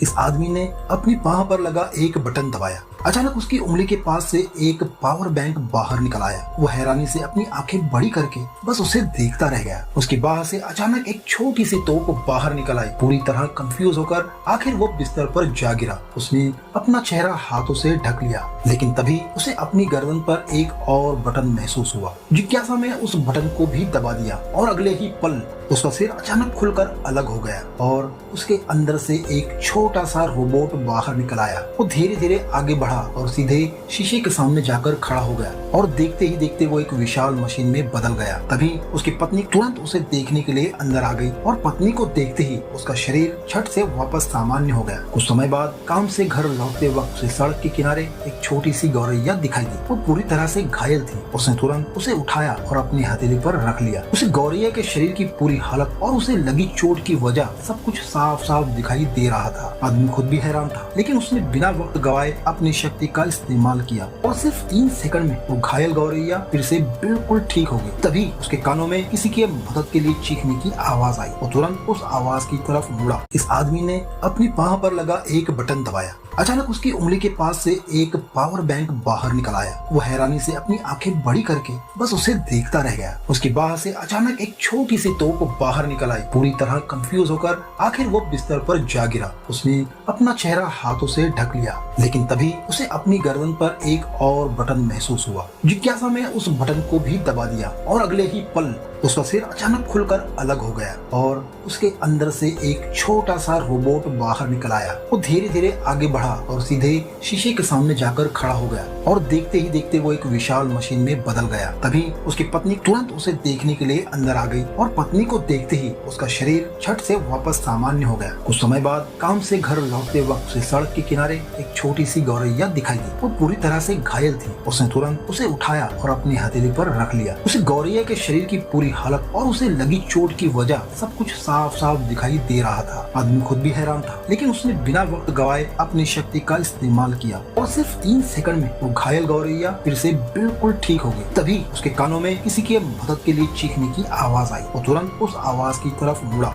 इस आदमी ने अपनी बाह पर लगा एक बटन दबाया। अचानक उसकी उंगली के पास से एक पावर बैंक बाहर निकल आया। वो हैरानी से अपनी आंखें बड़ी करके बस उसे देखता रह गया। उसकी बाह से अचानक एक छोटी सी तोप बाहर निकल आई। पूरी तरह कंफ्यूज होकर आखिर वो बिस्तर पर जा गिरा। उसने अपना चेहरा हाथों से ढक लिया, लेकिन तभी उसे अपनी गर्दन पर एक और बटन महसूस हुआ। जिज्ञासा में उस बटन को भी दबा दिया और अगले ही पल उसका सिर अचानक खुलकर अलग हो गया और उसके अंदर से एक छोटा सा रोबोट बाहर निकल आया। वो धीरे धीरे आगे बढ़ा और सीधे शीशे के सामने जाकर खड़ा हो गया और देखते ही देखते वो एक विशाल मशीन में बदल गया। तभी उसकी पत्नी तुरंत उसे देखने के लिए अंदर आ गई और पत्नी को देखते ही उसका शरीर झट से वापस सामान्य हो गया। कुछ समय बाद काम से घर लौटते वक्त उसे सड़क के किनारे एक छोटी सी गौरैया दिखाई दी। वो पूरी तरह से घायल थी। उसने तुरंत उसे उठाया और अपनी हथेली पर रख लिया। उसे गौरैया के शरीर की पूरी हालत और उसे लगी चोट की वजह सब कुछ साफ साफ दिखाई दे रहा था। आदमी खुद भी हैरान था, लेकिन उसने बिना वक्त गवाए अपनी शक्ति का इस्तेमाल किया और सिर्फ 3 सेकंड में वो घायल गौरैया फिर से बिल्कुल ठीक हो गई। तभी उसके कानों में किसी के मदद के लिए चीखने की आवाज आई। वो तुरंत उस आवाज की तरफ मुड़ा। इस आदमी ने अपनी बाह पर लगा एक बटन दबाया। अचानक उसकी उंगली के पास से एक पावर बैंक बाहर निकल आया। वो हैरानी से अपनी आंखें बड़ी करके बस उसे देखता रह गया। उसकी बाह से अचानक एक छोटी सी तोप बाहर निकल आई। पूरी तरह कंफ्यूज होकर आखिर वो बिस्तर पर जा गिरा। उसने अपना चेहरा हाथों से ढक लिया, लेकिन तभी उसे अपनी गर्दन पर एक और बटन महसूस हुआ। जिज्ञासा में उस बटन को भी दबा दिया और अगले ही पल उसका सिर अचानक खुलकर अलग हो गया और उसके अंदर से एक छोटा सा रोबोट बाहर निकल आया। वो धीरे धीरे आगे बढ़ा और सीधे शीशे के सामने जाकर खड़ा हो गया और देखते ही देखते वो एक विशाल मशीन में बदल गया। तभी उसकी पत्नी तुरंत उसे देखने के लिए अंदर आ गई और पत्नी को देखते ही उसका शरीर झट से वापस सामान्य हो गया। कुछ समय बाद काम से घर लौटते वक्त उसे सड़क के किनारे एक छोटी सी गौरैया दिखाई दी। वो पूरी तरह से घायल थी। उसने तुरंत उसे उठाया और अपनी हथेली पर रख लिया। उसे गौरैया के शरीर की पूरी हालत और उसे लगी चोट की वजह सब कुछ साफ साफ दिखाई दे रहा था। आदमी खुद भी हैरान था, लेकिन उसने बिना वक्त गवाए अपनी शक्ति का इस्तेमाल किया और सिर्फ 3 सेकंड में वो घायल गौरैया फिर से बिल्कुल ठीक हो गई। तभी उसके कानों में किसी के मदद के लिए चीखने की आवाज आई। वो तुरंत उस आवाज की तरफ मुड़ा।